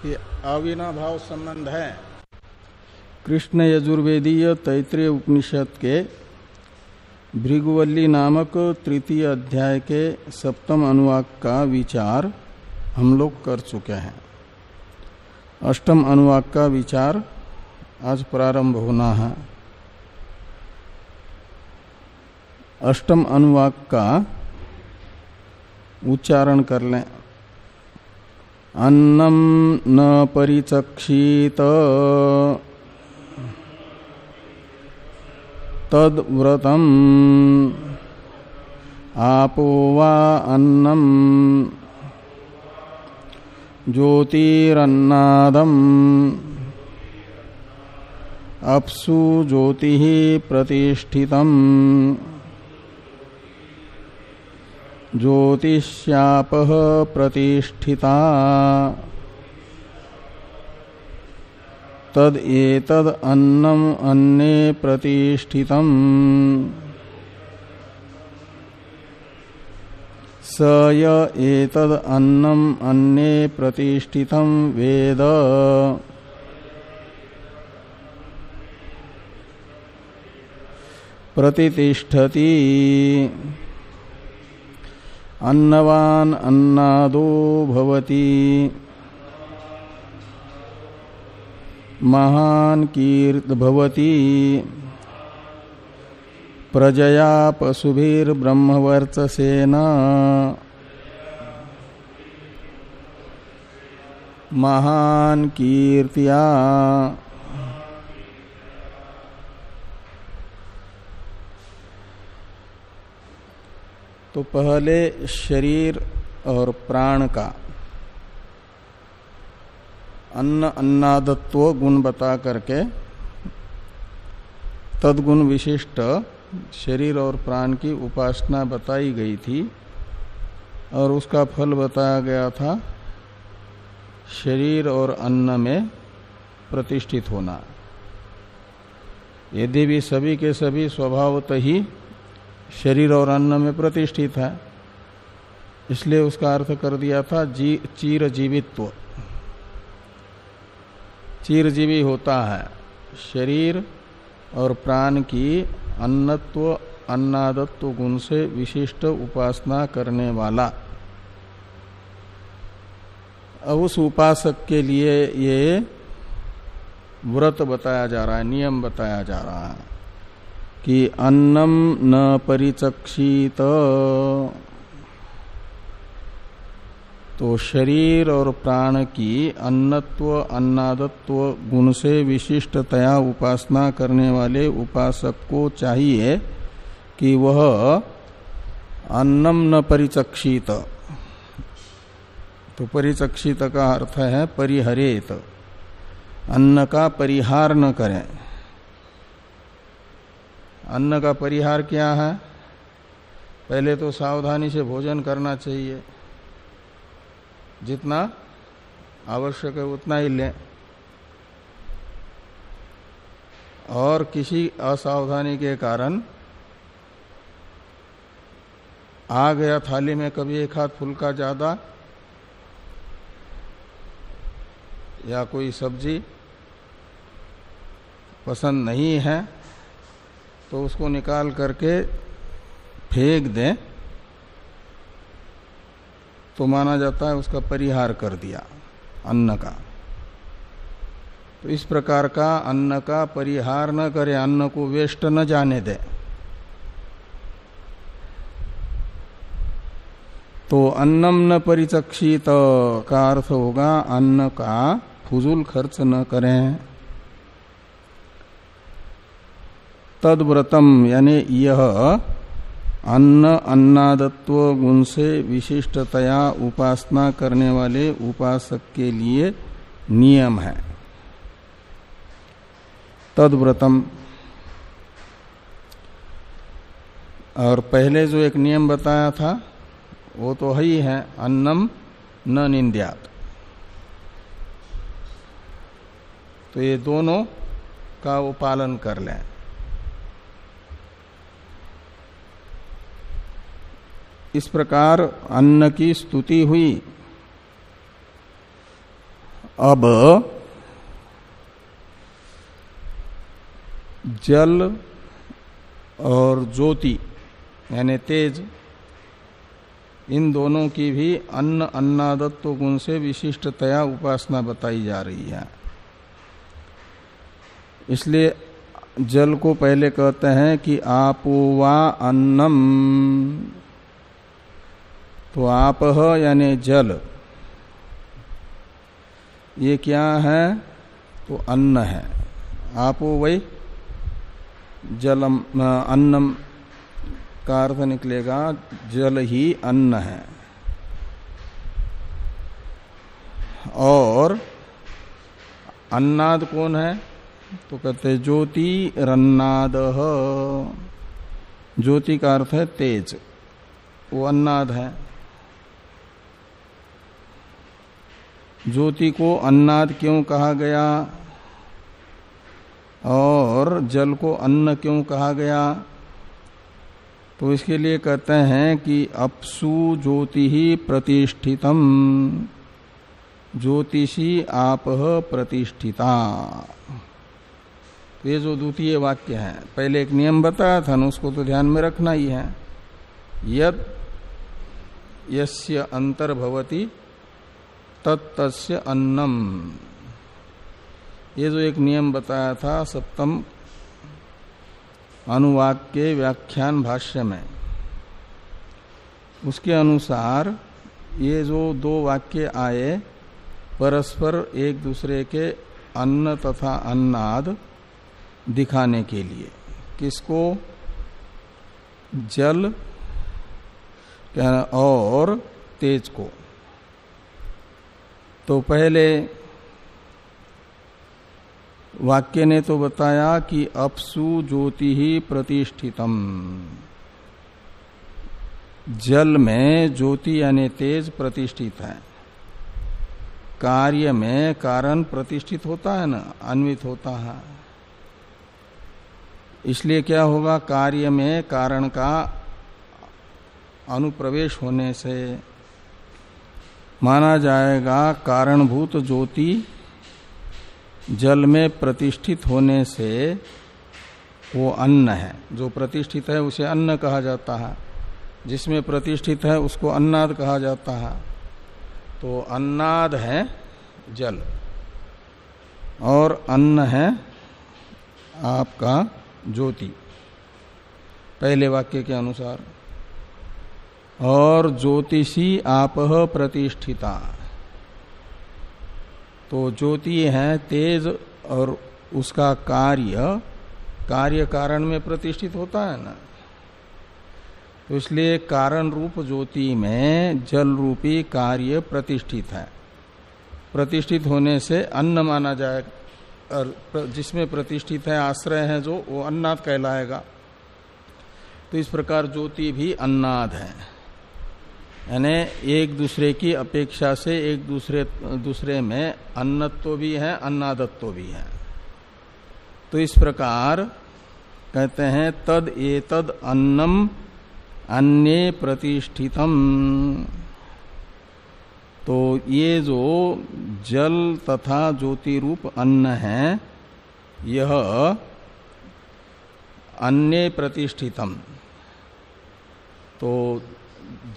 कि अविनाभाव संबंध है कृष्ण यजुर्वेदीय तैत्रीय उपनिषद के भृगुवल्ली नामक तृतीय अध्याय के सप्तम अनुवाक का विचार हम लोग कर चुके हैं। अष्टम अनुवाक का विचार आज प्रारंभ होना है। अष्टम अनुवाक का उच्चारण कर लें। अन्नम न परिचक्षित तद व्रतम आपो वा अन्नम ज्योतिरन्नादम अप्सु ज्योतिः प्रतिष्ठितम् ज्योतिष्यापः प्रतिष्ठिता तद एतद अन्नम अन्ने प्रतिष्ठितम् स य एतद अन्नम अन्ने प्रतिष्ठितम् वेद प्रतिष्ठति अन्नवान अन्नादो भवति महान कीर्त भवति प्रजया पशुभिर्ब्रह्मवर्चसेन महान कीर्त्या तो पहले शरीर और प्राण का अन्न अन्नादत्व गुण बता करके तदगुण विशिष्ट शरीर और प्राण की उपासना बताई गई थी और उसका फल बताया गया था शरीर और अन्न में प्रतिष्ठित होना। यदि भी सभी के सभी स्वभावतः ही शरीर और अन्न में प्रतिष्ठित है, इसलिए उसका अर्थ कर दिया था चीर जीवित्व। चिरजीवी होता है शरीर और प्राण की अन्नत्व अन्नादत्व गुण से विशिष्ट उपासना करने वाला। अब उस उपासक के लिए ये व्रत बताया जा रहा है, नियम बताया जा रहा है कि अन्नम न परिचक्षित, तो शरीर और प्राण की अन्नत्व अन्नादत्व गुण से विशिष्टतया उपासना करने वाले उपासक को चाहिए कि वह अन्नम न परिचक्षित, तो परिचक्षित का अर्थ है परिहरेत, अन्न का परिहार न करें। अन्न का परिहार क्या है? पहले तो सावधानी से भोजन करना चाहिए, जितना आवश्यक है उतना ही लें, और किसी असावधानी के कारण आ गया थाली में कभी एक हाथ फुल्का ज्यादा या कोई सब्जी पसंद नहीं है तो उसको निकाल करके फेंक दें तो माना जाता है उसका परिहार कर दिया अन्न का। तो इस प्रकार का अन्न का परिहार न करे, अन्न को वेस्ट न जाने दे। तो अन्नम न परिचक्षित का अर्थ होगा अन्न का फजूल खर्च न करें। तद्व्रतम यानी यह अन्न अन्नादत्व गुण से विशिष्टतया उपासना करने वाले उपासक के लिए नियम है। तद्व्रतम, और पहले जो एक नियम बताया था वो तो है ही है, अन्नम न निंद्यात। तो ये दोनों का वो पालन कर लें। इस प्रकार अन्न की स्तुति हुई अब जल और ज्योति यानी तेज, इन दोनों की भी अन्न अन्नादत्व गुण से विशिष्टतया उपासना बताई जा रही है। इसलिए जल को पहले कहते हैं कि आपो वा अन्नम, तो आप यानी जल, ये क्या है? तो अन्न है। आपो वही जलम, अन्नम का अर्थ निकलेगा जल ही अन्न है। और अन्नाद कौन है? तो कहते ज्योति रन्नाद। ज्योति का अर्थ है तेज, वो अन्नाद है। ज्योति को अन्नाद क्यों कहा गया और जल को अन्न क्यों कहा गया? तो इसके लिए कहते हैं कि अपसु ज्योति ही प्रतिष्ठितम, ज्योतिषी आप प्रतिष्ठिता। तो ये जो द्वितीय वाक्य है, पहले एक नियम बताया था ना, उसको तो ध्यान में रखना ही है। यद यस्य अंतर्भवति तत्तस्य अन्नम, ये जो एक नियम बताया था सप्तम अनुवाक के व्याख्यान भाष्य में, उसके अनुसार ये जो दो वाक्य आए परस्पर एक दूसरे के अन्न तथा अन्नाद दिखाने के लिए। किसको? जल और तेज को। तो पहले वाक्य ने तो बताया कि अपसु ज्योति ही प्रतिष्ठितम, जल में ज्योति यानी तेज प्रतिष्ठित है। कार्य में कारण प्रतिष्ठित होता है ना, अन्वित होता है। इसलिए क्या होगा? कार्य में कारण का अनुप्रवेश होने से माना जाएगा कारणभूत ज्योति जल में प्रतिष्ठित होने से वो अन्न है। जो प्रतिष्ठित है उसे अन्न कहा जाता है, जिसमें प्रतिष्ठित है उसको अन्नाद कहा जाता है। तो अन्नाद है जल और अन्न है आपका ज्योति, पहले वाक्य के अनुसार। और ज्योतिषी आपह प्रतिष्ठिता, तो ज्योति है तेज और उसका कार्य कारण में प्रतिष्ठित होता है ना। तो इसलिए कारण रूप ज्योति में जल रूपी कार्य प्रतिष्ठित है। प्रतिष्ठित होने से अन्न माना जाएगा, और जिसमें प्रतिष्ठित है आश्रय है जो, वो अन्नाद कहलाएगा। तो इस प्रकार ज्योति भी अन्नाद है, यानी एक दूसरे की अपेक्षा से एक दूसरे में अन्नत्व भी है अन्नादत्व भी है। तो इस प्रकार कहते हैं तद एतद अन्नम अन्ये प्रतिष्ठितम। तो ये जो जल तथा ज्योति रूप अन्न है, यह अन्ये प्रतिष्ठितम। तो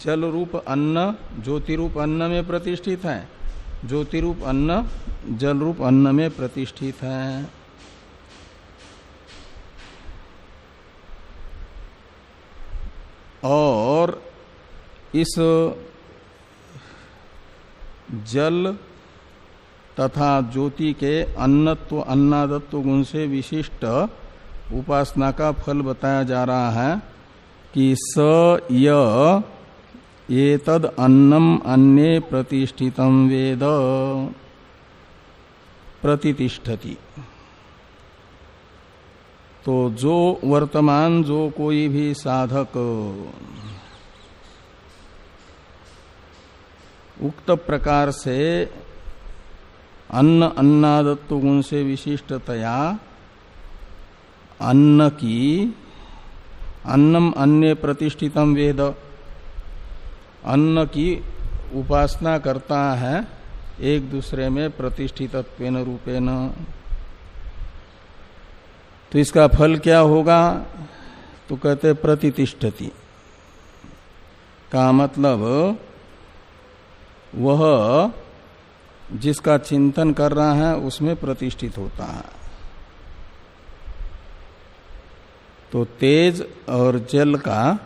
जल रूप अन्न ज्योति रूप अन्न में प्रतिष्ठित है, ज्योति रूप अन्न जल रूप अन्न में प्रतिष्ठित है। और इस जल तथा ज्योति के अन्नत्व अन्नादत्व गुण से विशिष्ट उपासना का फल बताया जा रहा है कि स य एतद अन्नम अन्ये प्रतिष्ठितम वेद प्रतिष्ठति। तो जो वर्तमान जो कोई भी साधक उक्त प्रकार से अन्न अन्नादत्व गुण से विशिष्टतया अन्न की अन्नम अन्य प्रतिष्ठितम वेद, अन्न की उपासना करता है एक दूसरे में प्रतिष्ठितत्वेन रूपेण। तो इसका फल क्या होगा? तो कहते प्रतितिष्ठति का मतलब वह जिसका चिंतन कर रहा है उसमें प्रतिष्ठित होता है। तो तेज और जल का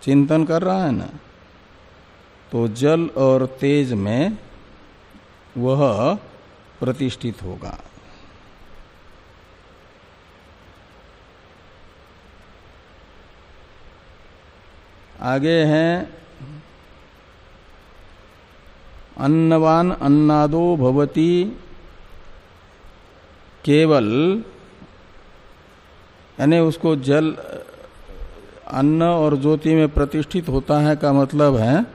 चिंतन कर रहा है ना, तो जल और तेज में वह प्रतिष्ठित होगा। आगे हैं अन्नवान अन्नादो भवति, केवल यानी उसको जल अन्न और ज्योति में प्रतिष्ठित होता है का मतलब है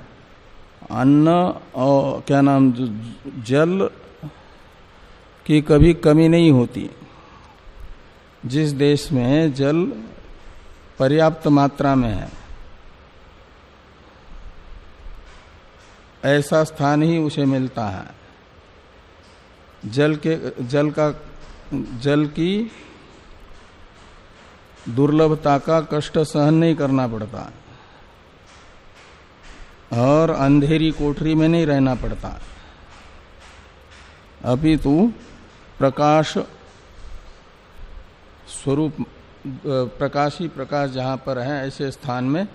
अन्न और क्या नाम जल की कभी कमी नहीं होती। जिस देश में जल पर्याप्त मात्रा में है ऐसा स्थान ही उसे मिलता है। जल की दुर्लभता का कष्ट सहन नहीं करना पड़ता और अंधेरी कोठरी में नहीं रहना पड़ता, अपितु प्रकाश स्वरूप प्रकाश ही प्रकाश जहाँ पर है ऐसे स्थान में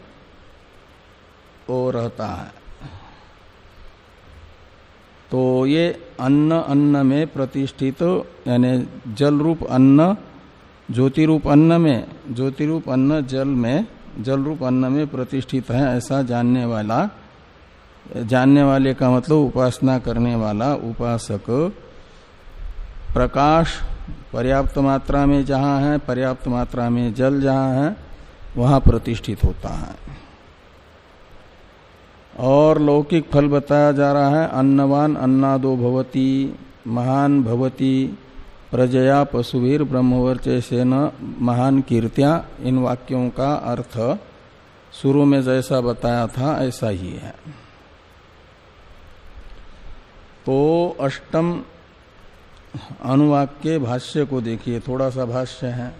वो रहता है। तो ये अन्न में प्रतिष्ठित यानी जल रूप अन्न ज्योति रूप अन्न में, ज्योति रूप अन्न जल में, जल रूप अन्न में प्रतिष्ठित है ऐसा जानने वाले का मतलब उपासना करने वाला उपासक प्रकाश पर्याप्त मात्रा में जहाँ है, पर्याप्त मात्रा में जल जहाँ है वहाँ प्रतिष्ठित होता है। और लौकिक फल बताया जा रहा है अन्नवान अन्नादो भवति, महान भवति प्रजया पशुवीर ब्रह्मवर्चसेन महान कीर्त्या। इन वाक्यों का अर्थ शुरू में जैसा बताया था ऐसा ही है। तो अष्टम अनुवाक के भाष्य को देखिए, थोड़ा सा भाष्य है।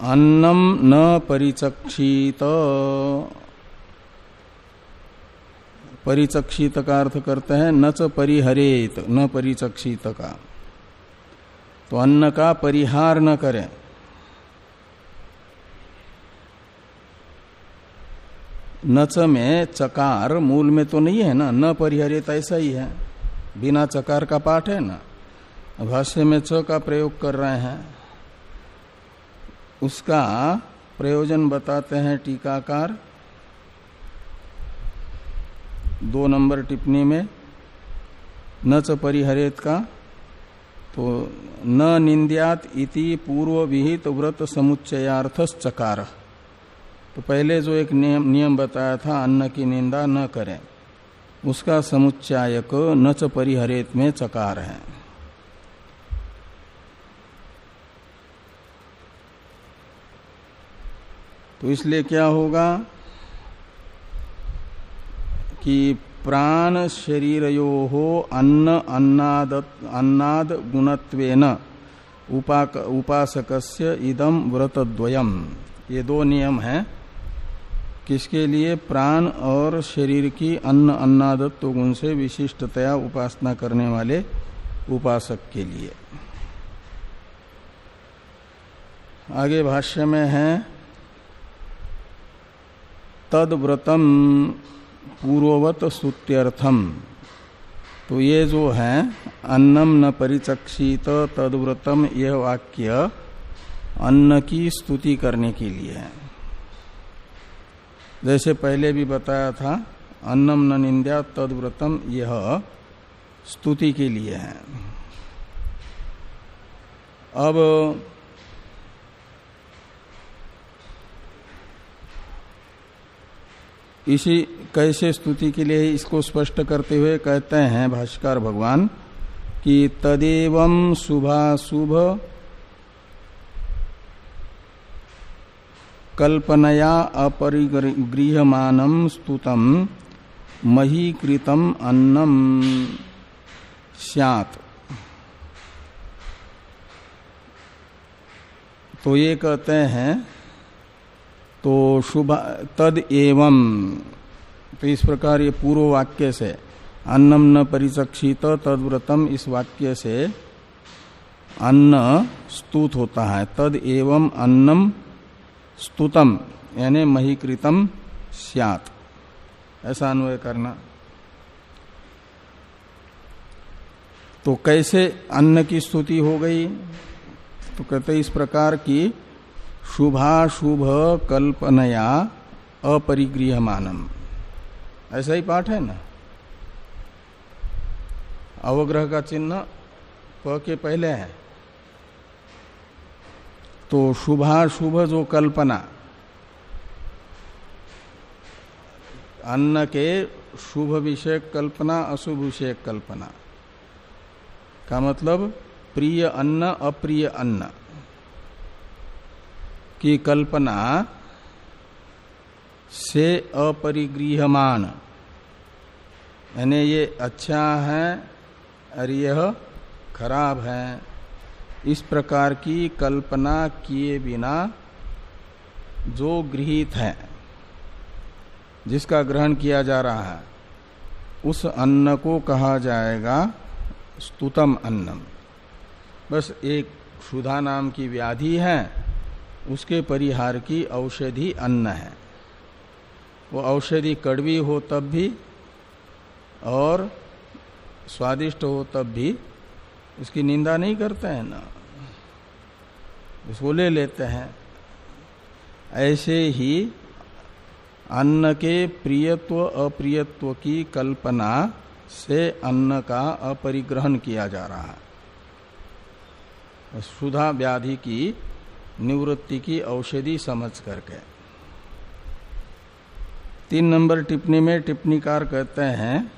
अन्नम न परिचक्षित, परिचक्षित का अर्थ करते हैं न च परिहरेत, न परिचक्षित का, तो अन्न का परिहार न करें। नच में चकार मूल में तो नहीं है ना, न परिहरेत ऐसा ही है, बिना चकार का पाठ है ना, भाष्य में च का प्रयोग कर रहे हैं। उसका प्रयोजन बताते हैं टीकाकार 2 नंबर टिप्पणी में। न च परिहरेत का तो न निंद्यात इति पूर्व विहित व्रत समुच्चयार्थस चकार। तो पहले जो एक नियम बताया था अन्न की निंदा न करें, उसका समुच्चायक न च परिहरेत में चकार है। तो इसलिए क्या होगा कि प्राण शरीरयोः अन्न अन्नाद गुणत्वेन उपासकस्य इदम व्रतद्वयम्। ये 2 नियम हैं किसके लिए? प्राण और शरीर की अन्न अन्नादत्व गुण से विशिष्टतया उपासना करने वाले उपासक के लिए। आगे भाष्य में है तद व्रतम पूर्ववत स्तुत्यर्थम। तो ये जो है अन्नम न परिचक्षित तद्व्रतम, यह वाक्य अन्न की स्तुति करने के लिए है। जैसे पहले भी बताया था अन्नम न निंद्या तद्व्रतम, यह स्तुति के लिए है। अब इसी कैसे स्तुति के लिए इसको स्पष्ट करते हुए कहते हैं भाष्यकार भगवान कि तदेवं शुभाशुभ कल्पनया अपरिगृह्यमानं स्तुतं महीकृतम अन्नम स्यात्। तो ये कहते हैं तो शुभ तद एवं, तो इस प्रकार ये पूर्व वाक्य से अन्नम न परिचक्षित तद्व्रतम, इस वाक्य से अन्न स्तुत होता है। तद एवं अन्नम स्तुतम यानी महीकृतम स्यात्, ऐसा अन्वय करना। तो कैसे अन्न की स्तुति हो गई? तो कहते इस प्रकार की शुभाशुभ कल्पनया अपरिगृह्यमानम, ऐसा ही पाठ है ना। अवग्रह का चिन्ह प के पहले है। तो शुभाशुभ जो कल्पना, अन्न के शुभ विषय कल्पना अशुभ विषय कल्पना का मतलब प्रिय अन्न अप्रिय अन्न की कल्पना से अपरिगृह्यमान, यानी ये अच्छा है और यह खराब है, इस प्रकार की कल्पना किए बिना जो गृहीत है, जिसका ग्रहण किया जा रहा है, उस अन्न को कहा जाएगा स्तुतम अन्नम। बस एक क्षुधा नाम की व्याधि है, उसके परिहार की औषधि अन्न है। वो औषधि कड़वी हो तब भी और स्वादिष्ट हो तब भी उसकी निंदा नहीं करते हैं ना, उसको ले लेते हैं। ऐसे ही अन्न के प्रियत्व अप्रियत्व की कल्पना से अन्न का अपरिग्रहण किया जा रहा है। क्षुधा व्याधि की निवृत्ति की औषधि समझ करके। 3 नंबर टिप्पणी में टिप्पणीकार कहते हैं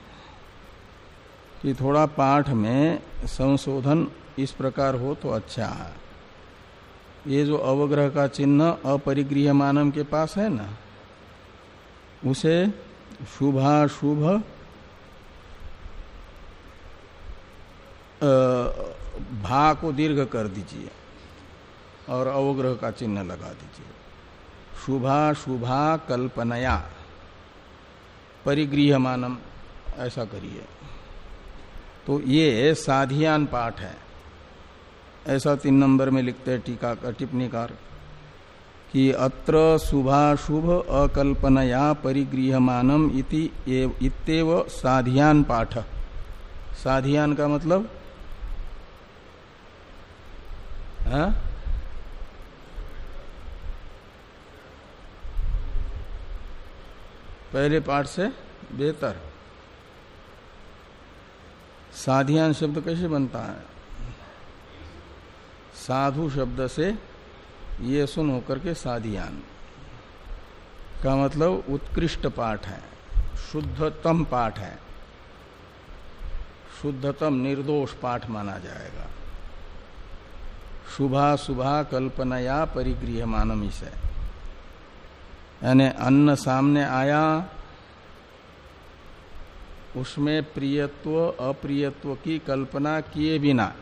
कि थोड़ा पाठ में संशोधन इस प्रकार हो तो अच्छा है। ये जो अवग्रह का चिन्ह अपरिगृह्यमानम के पास है ना, उसे शुभाशुभ भा को दीर्घ कर दीजिए और अवग्रह का चिन्ह लगा दीजिए। शुभा शुभा कल्पनया परिगृह्यमानम, ऐसा करिए। तो ये साधियान पाठ है, ऐसा 3 नंबर में लिखते हैं टीका टिप्पणीकार कि अत्र शुभाशुभ अकल्पनया परिगृह्यमानम इति इत्येव साधियान पाठ। साधियान का मतलब हाँ? पहले पाठ से बेहतर। साधियान शब्द कैसे बनता है? साधु शब्द से ये सुन होकर के साधियान का मतलब उत्कृष्ट पाठ है, शुद्धतम पाठ है, शुद्धतम निर्दोष पाठ माना जाएगा। शुभा शुभा कल्पनया परिगृह्यमानम इसे, यानी अन्न सामने आया, उसमें प्रियत्व अप्रियत्व की कल्पना किए बिना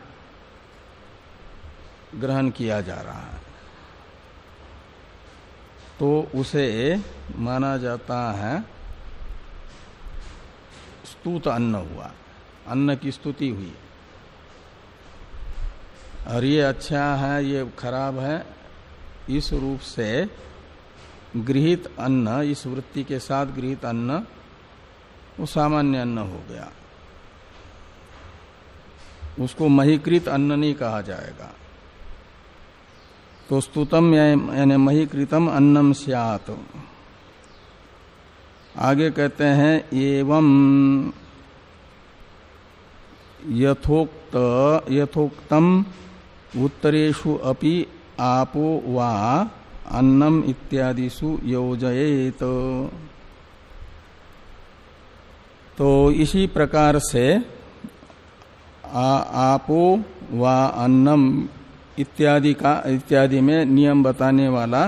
ग्रहण किया जा रहा है, तो उसे माना जाता है स्तुत अन्न हुआ, अन्न की स्तुति हुई। और ये अच्छा है ये खराब है, इस रूप से गृहीत अन्न, इस वृत्ति के साथ गृहीत अन्न वो सामान्य अन्न हो गया, उसको महीकृत अन्न नहीं कहा जाएगा। तो स्तुतम यानी महीकृतम अन्नम स्यात्। आगे कहते हैं एवं यथोक्तम उत्तरेषु अपि आपो वा अन्नम इत्यादिषु योजयेत। तो इसी प्रकार से आपो वा अन्नम इत्यादि में नियम बताने वाला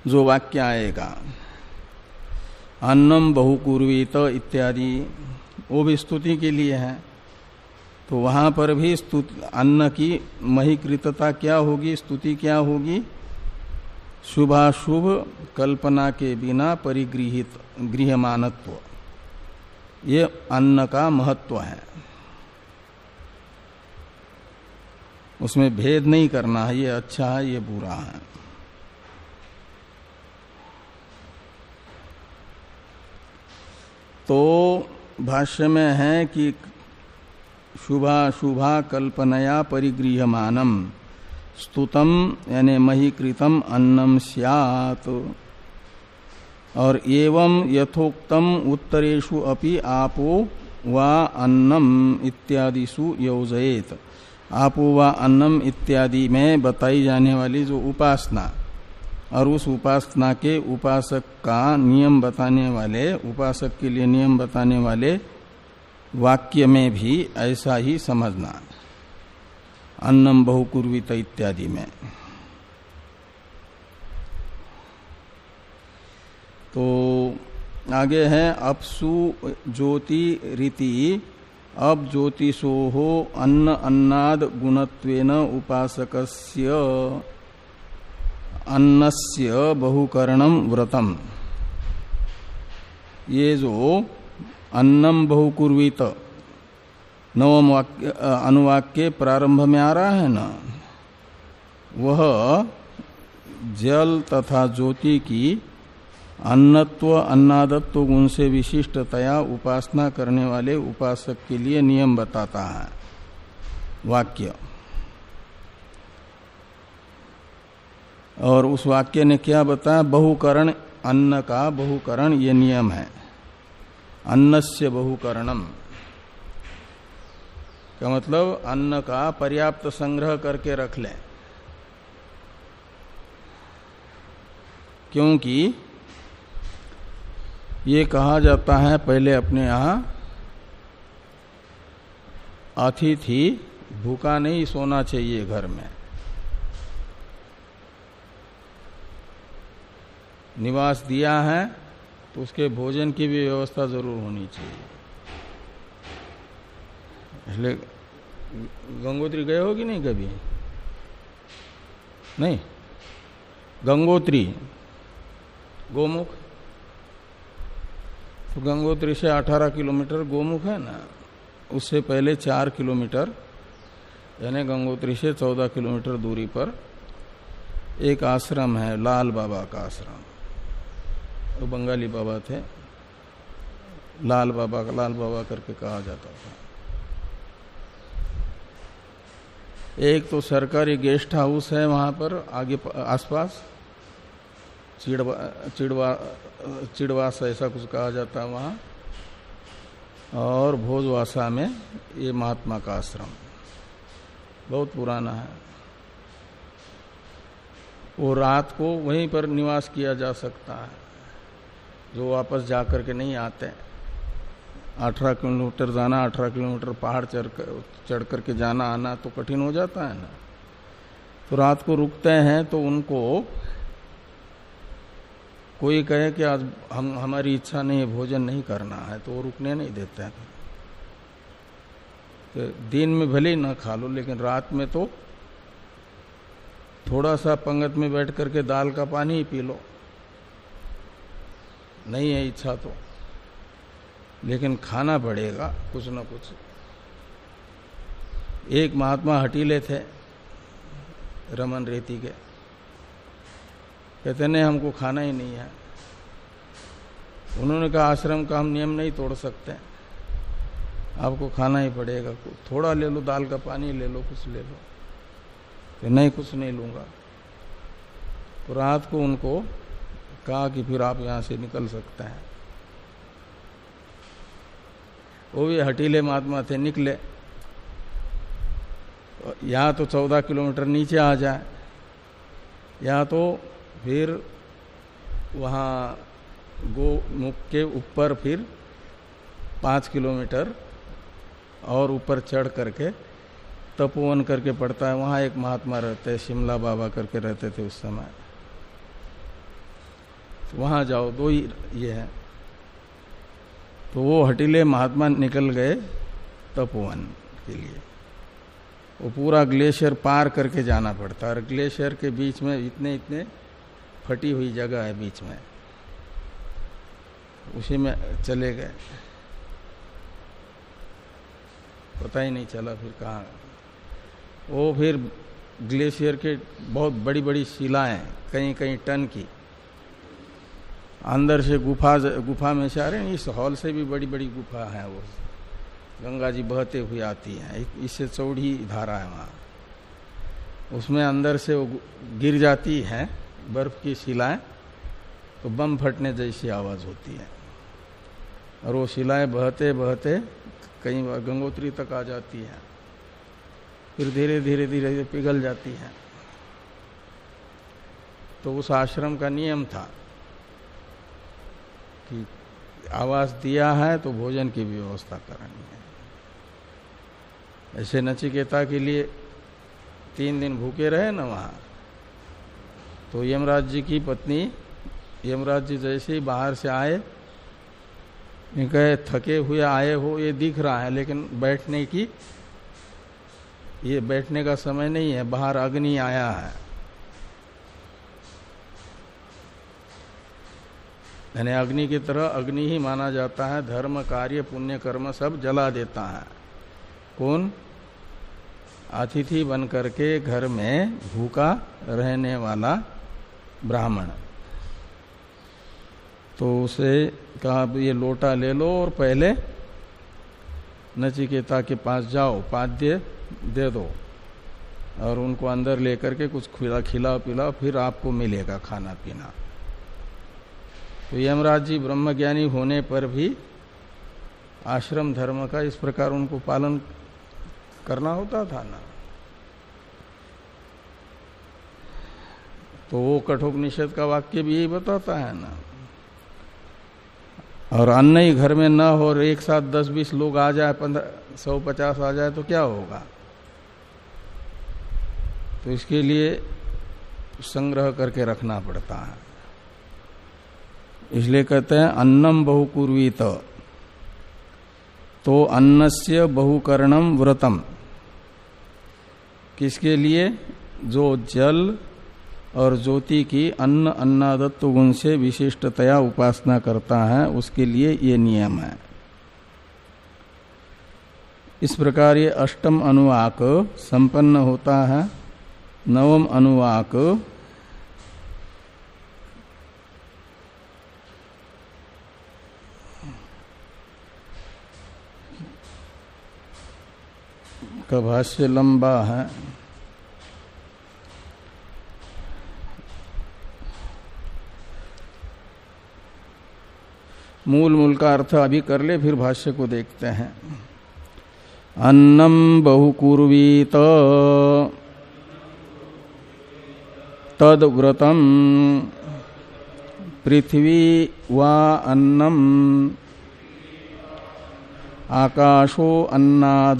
जो वाक्य आएगा, अन्नम बहुकुर्वीत इत्यादि, वो भी स्तुति के लिए है। तो वहां पर भी स्तुति, अन्न की महिकृतता क्या होगी, स्तुति क्या होगी? शुभाशुभ कल्पना के बिना परिगृहित गृहमानत्व, ये अन्न का महत्व है। उसमें भेद नहीं करना है, ये अच्छा है ये बुरा है। तो भाष्य में है कि शुभा कल्पनया परिगृह्यमानम स्तुतम यानी महीकृतम अन्नम स्यात्, और एवं यथोक्तम उत्तरेषु अपि आपो वा अन्नम इत्यादिषु योजयेत। आपो वा अन्नम इत्यादि में बताई जाने वाली जो उपासना और उस उपासना के उपासक का नियम बताने वाले, उपासक के लिए नियम बताने वाले वाक्य में भी ऐसा ही समझना, अन्नम बहुकुर्वीत इत्यादि में। तो आगे है अपसु ज्योति रीति, अब ज्योतिषो हो अन्न अन्नाद गुणत्वेन उपासकस्य अन्नस्य बहुकरणम व्रतम। ये जो अन्नम बहुकुर्वीत नवम वाक्य अनुवाक्य के प्रारंभ में आ रहा है ना, वह जल तथा ज्योति की अन्नत्व अन्नादत्व गुण से विशिष्टतया उपासना करने वाले उपासक के लिए नियम बताता है वाक्य। और उस वाक्य ने क्या बताया? बहुकरण, अन्न का बहुकरण ये नियम है। अन्नस्य बहुकरणम का मतलब अन्न का पर्याप्त संग्रह करके रख लें, क्योंकि ये कहा जाता है पहले अपने यहाँ अतिथि भूखा नहीं सोना चाहिए घर में। निवास दिया है तो उसके भोजन की भी व्यवस्था जरूर होनी चाहिए। इसलिए गंगोत्री गए हो कि नहीं कभी? नहीं, गंगोत्री गोमुख, तो गंगोत्री से 18 किलोमीटर गोमुख है ना, उससे पहले 4 किलोमीटर यानी गंगोत्री से 14 किलोमीटर दूरी पर एक आश्रम है, लाल बाबा का आश्रम। वो बंगाली बाबा थे, लाल बाबा करके कहा जाता था। एक तो सरकारी गेस्ट हाउस है वहां पर आगे आसपास, चिड़वास ऐसा कुछ कहा जाता है वहां, और भोजवासा में ये महात्मा का आश्रम बहुत पुराना है। वो रात को वहीं पर निवास किया जा सकता है, जो वापस जा करके नहीं आते। 18 किलोमीटर जाना, 18 किलोमीटर पहाड़ चढ़ करके जाना आना तो कठिन हो जाता है ना, तो रात को रुकते हैं। तो उनको कोई कहे कि आज हमारी इच्छा नहीं है, भोजन नहीं करना है, तो वो रुकने नहीं देते हैं। तो दिन में भले ही ना खा लो, लेकिन रात में तो थोड़ा सा पंगत में बैठ करके दाल का पानी ही पी लो, नहीं है इच्छा तो, लेकिन खाना पड़ेगा कुछ न कुछ। एक महात्मा हटीले थे, रमन रेती के, कहते नहीं हमको खाना ही नहीं है। उन्होंने कहा आश्रम का हम नियम नहीं तोड़ सकते, आपको खाना ही पड़ेगा। थोड़ा ले लो, दाल का पानी ले लो, कुछ ले लो। तो नहीं, कुछ नहीं लूंगा। तो रात को उनको कहा कि फिर आप यहां से निकल सकते हैं। वो भी हटीले महात्मा थे, निकले। या तो 14 किलोमीटर नीचे आ जाए, या तो फिर वहाँ गोमुख के ऊपर फिर 5 किलोमीटर और ऊपर चढ़ करके तपोवन करके पड़ता है। वहाँ एक महात्मा रहते हैं, शिमला बाबा करके रहते थे उस समय। तो वहाँ जाओ, 2 ही ये है। तो वो हटीले महात्मा निकल गए तपोवन के लिए। वो पूरा ग्लेशियर पार करके जाना पड़ता है, और ग्लेशियर के बीच में इतने इतने फटी हुई जगह है बीच में, उसी में चले गए, पता ही नहीं चला फिर कहाँ। वो फिर ग्लेशियर के बहुत बड़ी बड़ी शिलाएं, कहीं कहीं टन की, अंदर से गुफा में से आ रहे हैं। इस हॉल से भी बड़ी बड़ी गुफा है, वो गंगा जी बहते हुए आती है, इससे चौड़ी धारा है वहाँ, उसमें अंदर से वो गिर जाती है बर्फ की शिलाएं, तो बम फटने जैसी आवाज होती है, और वो शिलाएं बहते बहते कई बार गंगोत्री तक आ जाती है, फिर धीरे धीरे धीरे पिघल जाती है। तो उस आश्रम का नियम था कि आवाज दिया है तो भोजन की व्यवस्था करनी है। ऐसे नचिकेता के लिए 3 दिन भूखे रहे ना वहाँ, तो यमराज जी की पत्नी, यमराज जी जैसे ही बाहर से आए, कहे थके हुए आए हो, ये दिख रहा है, लेकिन बैठने का समय नहीं है, बाहर अग्नि आया है। यानी अग्नि की तरह अग्नि ही माना जाता है, धर्म कार्य पुण्य कर्म सब जला देता है। कौन? अतिथि बन करके घर में भूखा रहने वाला ब्राह्मण। तो उसे कहा ये लोटा ले लो और पहले नचिकेता के पास जाओ, पाद्य दे दो, और उनको अंदर लेकर के कुछ खिला पिलाओ, फिर आपको मिलेगा खाना पीना। तो यमराज जी ब्रह्मज्ञानी होने पर भी आश्रम धर्म का इस प्रकार उनको पालन करना होता था ना। तो वो कठोपनिषद का वाक्य भी यही बताता है ना। और अन्न ही घर में न हो और एक साथ 10-20 लोग आ जाए, 150 आ जाए तो क्या होगा? तो इसके लिए संग्रह करके रखना पड़ता है। इसलिए कहते हैं अन्नम बहुकुर्वीत, तो अन्नस्य बहुकर्णम व्रतम। किसके लिए? जो जल और ज्योति की अन्न अन्नादत्व गुण से विशिष्टतया उपासना करता है, उसके लिए ये नियम है। इस प्रकार ये अष्टम अनुवाक संपन्न होता है। नवम अनुवाक का भाष्य लंबा है, मूल का अर्थ अभी कर ले, फिर भाष्य को देखते हैं। अन्नम बहुकुर्वीत तद व्रतम पृथ्वी वा अन्नम आकाशो अन्नाद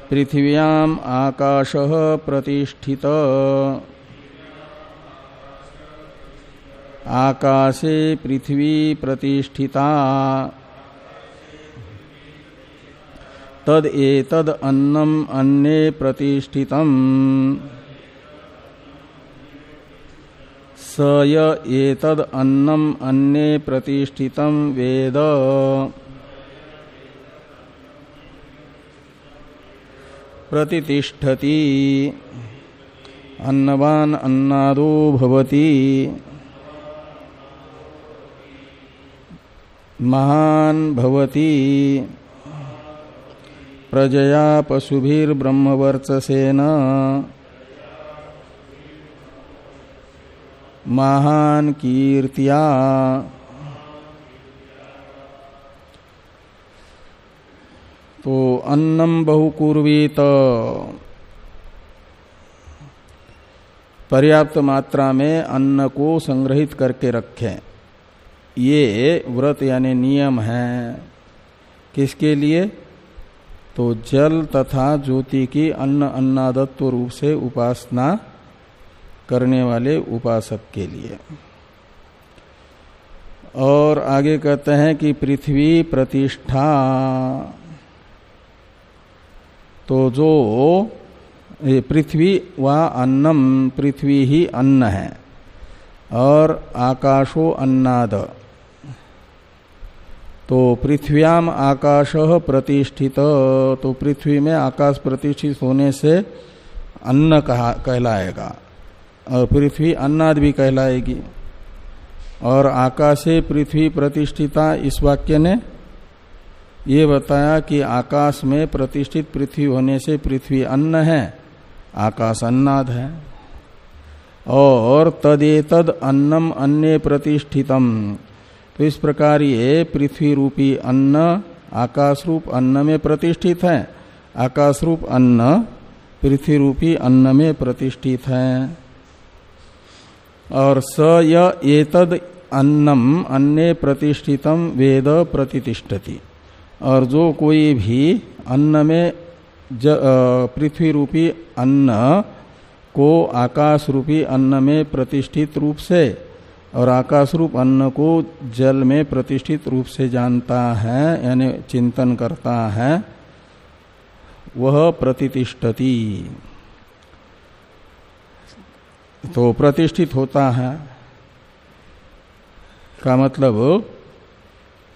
पृथिव्याम आकाशः प्रतिष्ठित आकाशे पृथ्वी प्रतिष्ठिता तद एतद अन्नम अन्ने प्रतिष्ठितम् स य एतद अन्नम अन्ने प्रतिष्ठितम् वेद प्रतितिष्ठति अन्नवान अन्नादो भवति महान भवति प्रजया पशुभिर्ब्रह्मवर्चसेन महान कीर्त्या। तो अन्नम बहुकुर्वीत, पर्याप्त मात्रा में अन्न को संग्रहित करके रखें, ये व्रत यानी नियम है। किसके लिए? तो जल तथा ज्योति की अन्न अन्नादत्व रूप से उपासना करने वाले उपासक के लिए। और आगे कहते हैं कि पृथ्वी प्रतिष्ठा, तो जो पृथ्वी व अन्नम, पृथ्वी ही अन्न है, और आकाशो अन्नाद, तो पृथ्व्याम आकाश प्रतिष्ठित, तो पृथ्वी में आकाश प्रतिष्ठित होने से अन्न कहलाएगा, और पृथ्वी अन्नाद भी कहलाएगी। और आकाशे पृथ्वी प्रतिष्ठिता, इस वाक्य ने ये बताया कि आकाश में प्रतिष्ठित पृथ्वी होने से पृथ्वी अन्न है, आकाश अन्नाद है। और तदेतद अन्नम अन्ये प्रतिष्ठितम, तो इस प्रकार ये पृथ्वी रूपी अन्न आकाश रूप अन्न में प्रतिष्ठित है, आकाश रूप अन्न पृथ्वी रूपी अन्न में प्रतिष्ठित है। और स य एतद अन्नम अन्ये प्रतिष्ठितम वेद प्रतिष्ठति, और जो कोई भी अन्न में पृथ्वी रूपी अन्न को आकाश रूपी अन्न में प्रतिष्ठित रूप से और आकाश रूप अन्न को जल में प्रतिष्ठित रूप से जानता है, यानी चिंतन करता है, वह प्रतिष्ठति, तो प्रतिष्ठित होता है। का मतलब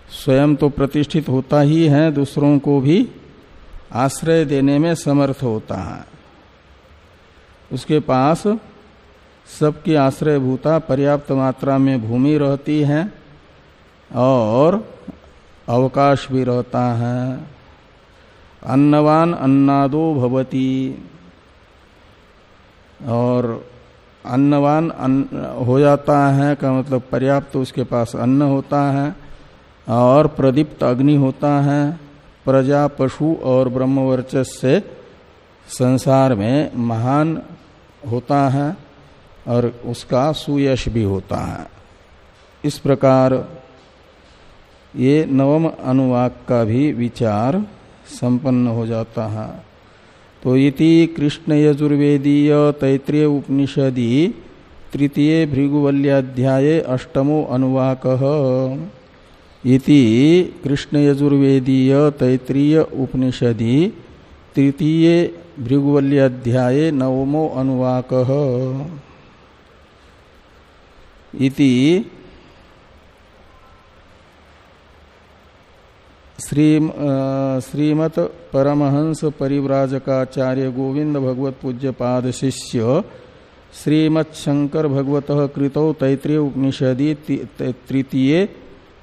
स्वयं तो प्रतिष्ठित होता ही है, दूसरों को भी आश्रय देने में समर्थ होता है। उसके पास सबकी आश्रयभूता पर्याप्त मात्रा में भूमि रहती है और अवकाश भी रहता है। अन्नवान अन्नादो भवति, और अन्नवान हो जाता है का मतलब पर्याप्त उसके पास अन्न होता है, और प्रदीप्त अग्नि होता है, प्रजा पशु और ब्रह्मवर्चस से संसार में महान होता है, और उसका सुयश भी होता है। इस प्रकार ये नवम अनुवाक का भी विचार संपन्न हो जाता है। तो इति कृष्ण यजुर्वेदीय तैत्रीय उपनिषदि तृतीय भृगुवल्याध्याये अष्टमो अनुवाकः। इति कृष्ण यजुर्वेदीय तैत्रीय उपनिषदि तृतीय भृगुवल्याध्याये नवमो अनुवाकः। इति श्रीमत परमहंस परिव्राजकाचार्य गोविंद भगवत पूज्य पाद शिष्य श्रीमत् शंकर भगवतः कृतौ तैत्रीय उपनिषदि तृतीय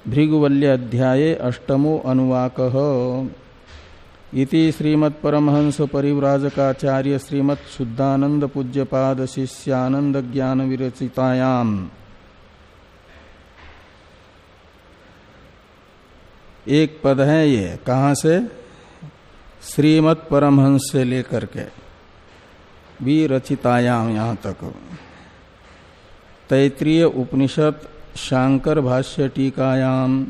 भृगुवल्याध्याये अष्टमो अनुवाकः। इति श्रीमत् परमहंस परिव्राजकाचार्य श्रीमत् शुद्धानंद पूज्य पाद शिष्यानंद ज्ञान विरचितायाम एक पद है। ये कहाँ से? श्रीमत् परमहंस से लेकर के विरचितायाम यहाँ तक। तैत्रीय उपनिषद शांकर भाष्य टीकायाम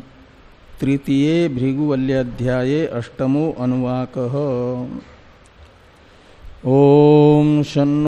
तृतीय भृगुवल्याध्याये अष्टमो अनुवाकः। ओम शन्नो